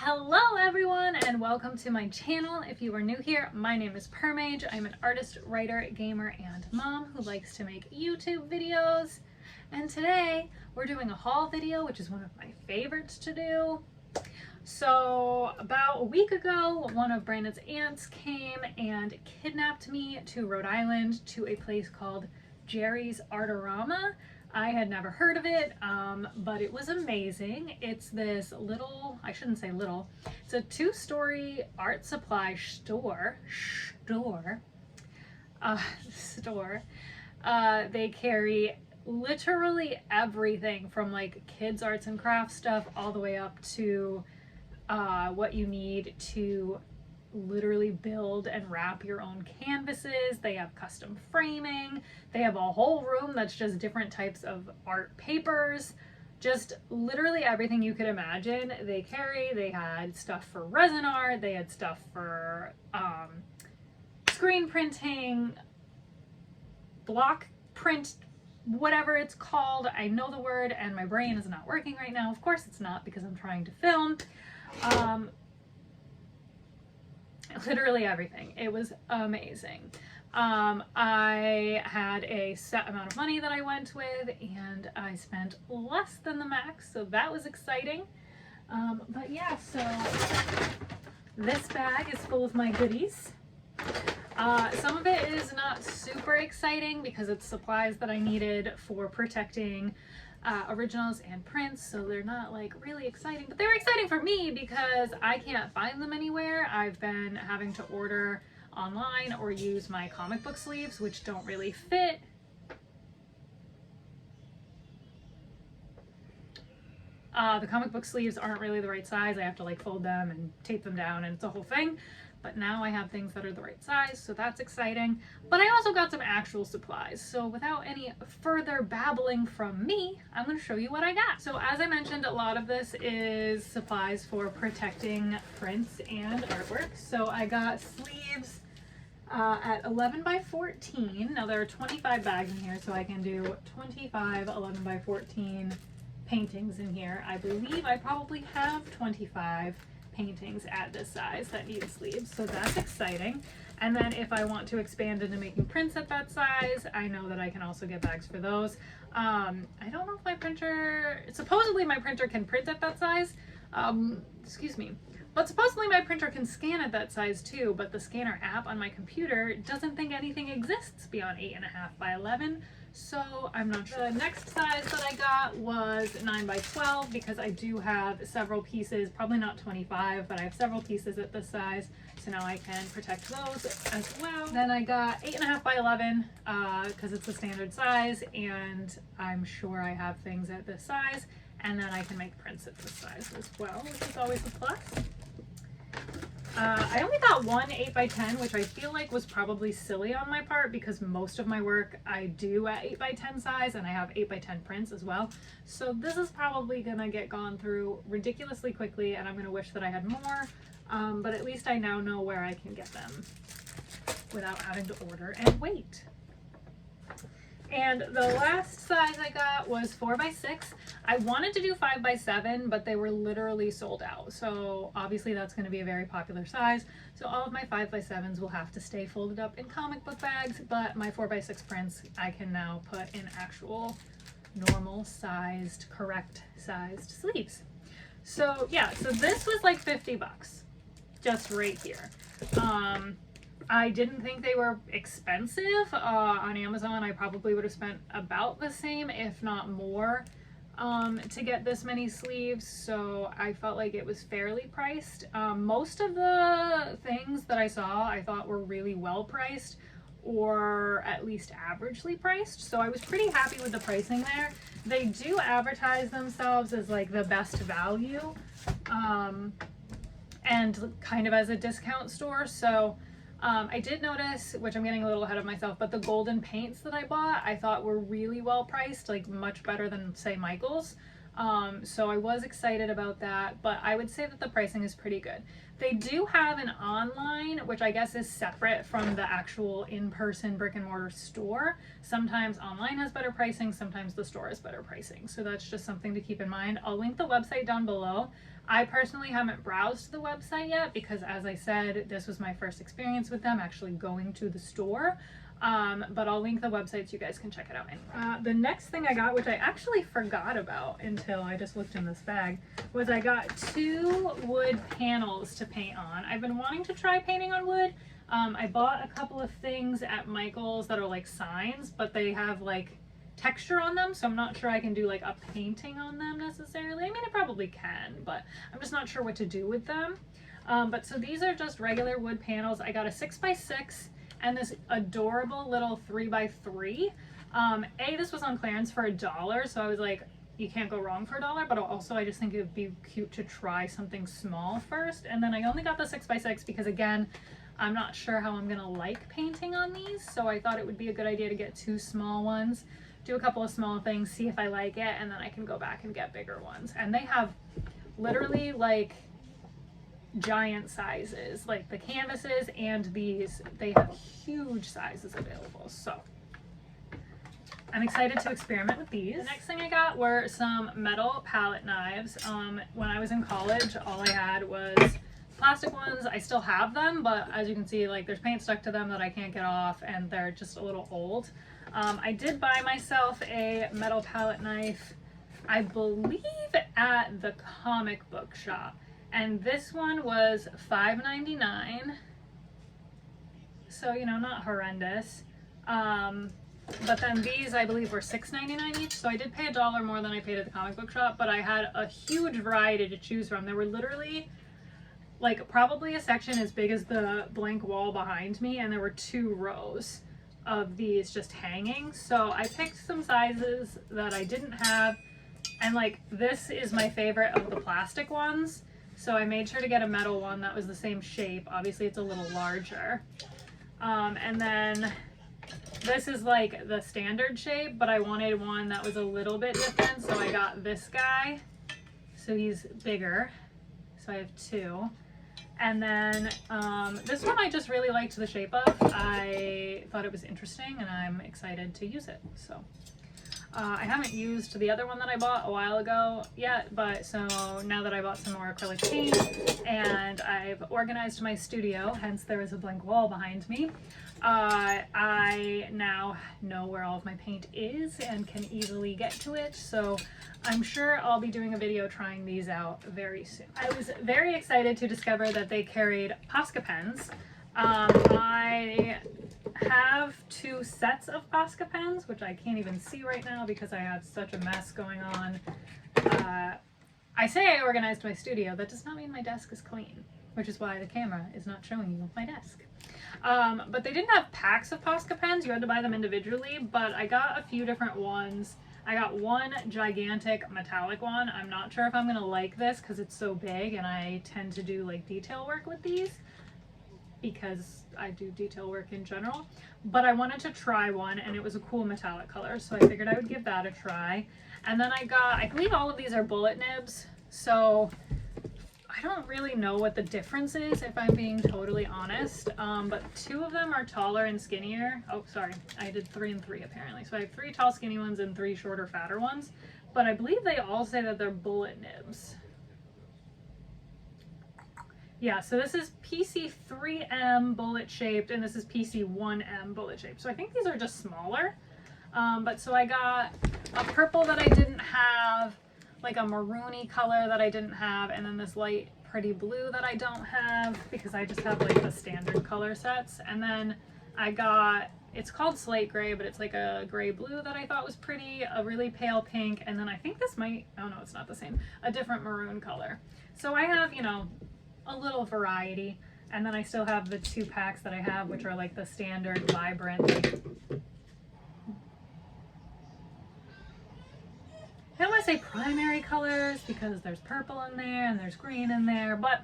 Hello everyone and welcome to my channel. If you are new here, my name is Purrmage. I'm an artist, writer, gamer, and mom who likes to make YouTube videos. And today we're doing a haul video, which is one of my favorites to do. So about a week ago, one of Brandon's aunts came and kidnapped me to Rhode Island to a place called Jerry's Artarama. I had never heard of it, but it was amazing. It's this little, I shouldn't say little, it's a two-story art supply store. They carry literally everything from like kids arts and crafts stuff all the way up to what you need to literally build and wrap your own canvases. They have custom framing. They have a whole room that's just different types of art papers. Just literally everything you could imagine they carry. They had stuff for resin art. They had stuff for screen printing, block print, whatever it's called. I know the word and my brain is not working right now. Of course it's not, because I'm trying to film. Literally everything. It was amazing. I had a set amount of money that I went with and I spent less than the max, so that was exciting. But yeah, so this bag is full of my goodies. Some of it is not super exciting because it's supplies that I needed for protecting originals and prints, so they're not like really exciting, but they're exciting for me because I can't find them anywhere. I've been having to order online or use my comic book sleeves, which don't really fit. The comic book sleeves aren't really the right size. I have to like fold them and tape them down, and it's a whole thing. But now I have things that are the right size, so that's exciting. But I also got some actual supplies. So without any further babbling from me, I'm gonna show you what I got. So as I mentioned, a lot of this is supplies for protecting prints and artwork. So I got sleeves at 11 by 14. Now there are 25 bags in here, so I can do 25 11 by 14 paintings in here. I believe I probably have 25 paintings at this size that need sleeves, so that's exciting. And then if I want to expand into making prints at that size, I know that I can also get bags for those. I don't know if my printer, supposedly my printer can print at that size, excuse me, but supposedly my printer can scan at that size too, but the scanner app on my computer doesn't think anything exists beyond 8.5 by 11. So I'm not sure. The next size that I got was 9 by 12 because I do have several pieces, probably not 25, but I have several pieces at this size. So now I can protect those as well. Then I got 8.5 by 11 because it's the standard size, and I'm sure I have things at this size. And then I can make prints at this size as well, which is always a plus. I only got one 8 by 10, which I feel like was probably silly on my part because most of my work I do at 8 by 10 size, and I have 8 by 10 prints as well. So this is probably gonna get gone through ridiculously quickly, and I'm gonna wish that I had more, but at least I now know where I can get them without having to order and wait. And the last size I got was 4 by 6. I wanted to do 5 by 7, but they were literally sold out. So obviously that's going to be a very popular size. So all of my 5 by 7s will have to stay folded up in comic book bags, but my 4 by 6 prints I can now put in actual normal sized, correct sized sleeves. So yeah, so this was like 50 bucks just right here. I didn't think they were expensive. On Amazon, I probably would have spent about the same, if not more, to get this many sleeves. So I felt like it was fairly priced. Most of the things that I saw, I thought were really well priced, or at least averagely priced. So I was pretty happy with the pricing there. They do advertise themselves as like the best value, and kind of as a discount store. So I did notice, which I'm getting a little ahead of myself, but the golden paints that I bought, I thought were really well priced, like much better than say Michael's. So I was excited about that, but I would say that the pricing is pretty good. They do have an online, which I guess is separate from the actual in-person brick and mortar store. Sometimes online has better pricing, sometimes the store has better pricing. So that's just something to keep in mind. I'll link the website down below. I personally haven't browsed the website yet because, as I said, this was my first experience with them actually going to the store. But I'll link the website so you guys can check it out anyway. The next thing I got, which I actually forgot about until I just looked in this bag, was I got 2 wood panels to paint on. I've been wanting to try painting on wood. I bought a couple of things at Michael's that are like signs, but they have like texture on them, so I'm not sure I can do like a painting on them necessarily. I mean, I probably can, but I'm just not sure what to do with them. But so these are just regular wood panels. I got a 6x6 and this adorable little 3x3. This was on clearance for $1, so I was like, you can't go wrong for $1, but also I just think it would be cute to try something small first. And then I only got the 6x6 because, again, I'm not sure how I'm gonna like painting on these, so I thought it would be a good idea to get 2 small ones, do a couple of small things, see if I like it, and then I can go back and get bigger ones. And they have literally like giant sizes, like the canvases and these, they have huge sizes available. So I'm excited to experiment with these. The next thing I got were some metal palette knives. When I was in college, all I had was plastic ones. I still have them, but as you can see, like there's paint stuck to them that I can't get off, and they're just a little old. I did buy myself a metal palette knife, I believe at the comic book shop. And this one was $5.99, so you know, not horrendous. But then these I believe were $6.99 each, so I did pay $1 more than I paid at the comic book shop, but I had a huge variety to choose from. There were literally like probably a section as big as the blank wall behind me, and there were 2 rows of these just hanging. So I picked some sizes that I didn't have, and like this is my favorite of the plastic ones. So I made sure to get a metal one that was the same shape. Obviously it's a little larger. And then this is like the standard shape, but I wanted one that was a little bit different. So I got this guy. So he's bigger. So I have 2. And then this one I just really liked the shape of. I thought it was interesting and I'm excited to use it. So I haven't used the other one that I bought a while ago yet, but so now that I bought some more acrylic paint and I've organized my studio, hence there is a blank wall behind me, I now know where all of my paint is and can easily get to it. So I'm sure I'll be doing a video trying these out very soon. I was very excited to discover that they carried Posca pens. I have 2 sets of Posca pens, which I can't even see right now because I have such a mess going on. I say I organized my studio. That does not mean my desk is clean, which is why the camera is not showing you my desk. But they didn't have packs of Posca pens. You had to buy them individually, but I got a few different ones. I got one gigantic metallic one. I'm not sure if I'm gonna like this because it's so big, and I tend to do like detail work with these because I do detail work in general, but I wanted to try one and it was a cool metallic color, so I figured I would give that a try. And then I got, I believe all of these are bullet nibs, so I don't really know what the difference is if I'm being totally honest, but 2 of them are taller and skinnier. Oh, sorry, I did 3 and 3 apparently. So I have 3 tall skinny ones and 3 shorter fatter ones, but I believe they all say that they're bullet nibs. Yeah, so this is PC3M bullet shaped and this is PC1M bullet shaped. So I think these are just smaller. But so I got a purple that I didn't have, like a maroony color that I didn't have, and then this light pretty blue that I don't have because I just have like the standard color sets. And then I got, it's called slate gray, but it's like a gray blue that I thought was pretty, a really pale pink, and then I think this might, oh no, it's not the same, a different maroon color. So I have, you know, a little variety, and then I still have the 2 packs that I have, which are like the standard vibrant, like, I don't want to say primary colors because there's purple in there and there's green in there, but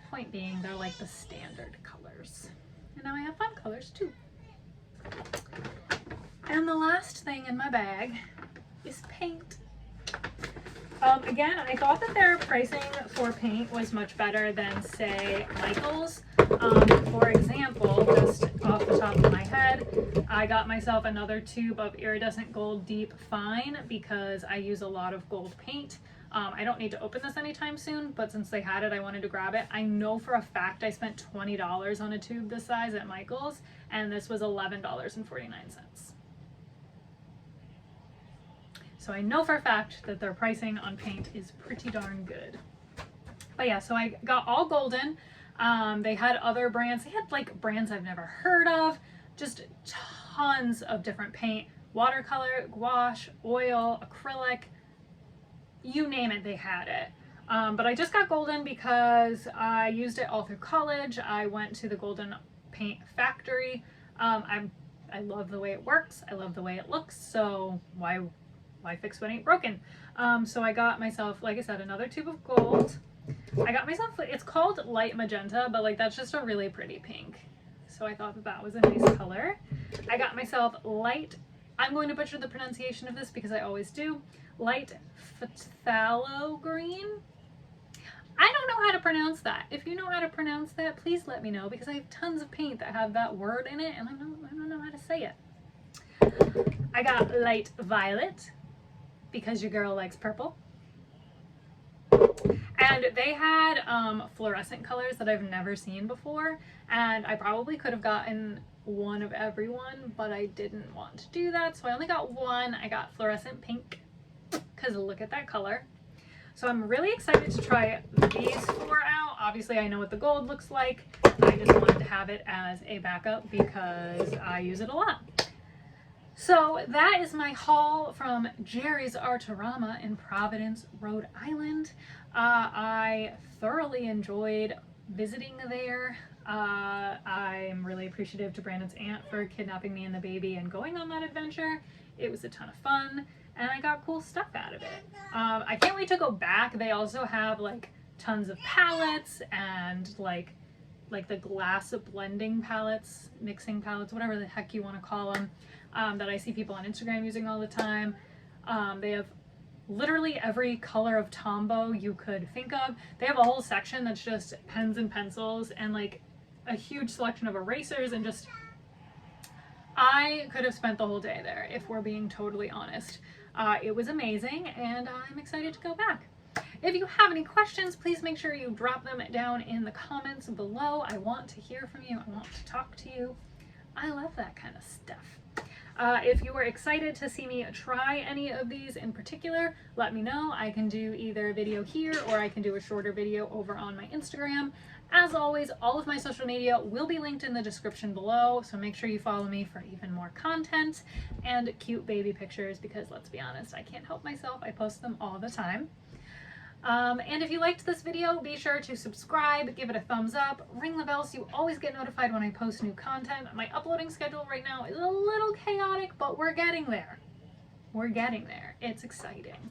point being they're like the standard colors. And now I have fun colors too. And the last thing in my bag is paint. Again, I thought that their pricing for paint was much better than, say, Michael's. For example, just off the top of my head, I got myself another tube of iridescent gold deep fine because I use a lot of gold paint. I don't need to open this anytime soon, but since they had it, I wanted to grab it. I know for a fact I spent $20 on a tube this size at Michael's, and this was $11.49. So I know for a fact that their pricing on paint is pretty darn good. But yeah, so I got all golden. They had other brands. They had like brands I've never heard of, just tons of different paint, watercolor, gouache, oil, acrylic, you name it, they had it. But I just got golden because I used it all through college. I went to the Golden Paint Factory. I love the way it works. I love the way it looks. So why fix what ain't broken? So I got myself, like I said, another tube of gold. I got myself, it's called light magenta, but like that's just a really pretty pink. So I thought that that was a nice color. I got myself light, I'm going to butcher the pronunciation of this because I always do, light phthalo green. I don't know how to pronounce that. If you know how to pronounce that, please let me know, because I have tons of paint that have that word in it and I don't know how to say it. I got light violet because your girl likes purple. And they had fluorescent colors that I've never seen before, and I probably could have gotten one of every one, but I didn't want to do that, so I only got one. I got fluorescent pink because look at that color. So I'm really excited to try these four out. Obviously I know what the gold looks like. I just wanted to have it as a backup because I use it a lot. So that is my haul from Jerry's Artarama in Providence, Rhode Island. I thoroughly enjoyed visiting there. I'm really appreciative to Brandon's aunt for kidnapping me and the baby and going on that adventure. It was a ton of fun and I got cool stuff out of it. I can't wait to go back. They also have like tons of palettes and like the glass blending palettes, mixing palettes, whatever the heck you want to call them, that I see people on Instagram using all the time. They have literally every color of Tombow you could think of. They have a whole section that's just pens and pencils and like a huge selection of erasers, and just I could have spent the whole day there if we're being totally honest. It was amazing and I'm excited to go back. If you have any questions, please make sure you drop them down in the comments below. I want to hear from you. I want to talk to you. I love that kind of stuff. If you are excited to see me try any of these in particular, let me know. I can do either a video here or I can do a shorter video over on my Instagram. As always, all of my social media will be linked in the description below, so make sure you follow me for even more content and cute baby pictures, because let's be honest, I can't help myself. I post them all the time. And if you liked this video, be sure to subscribe, give it a thumbs up, ring the bell so you always get notified when I post new content. My uploading schedule right now is a little chaotic, but we're getting there. We're getting there. It's exciting.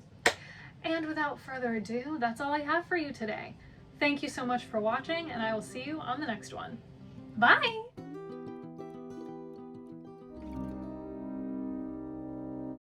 And without further ado, that's all I have for you today. Thank you so much for watching, and I will see you on the next one. Bye!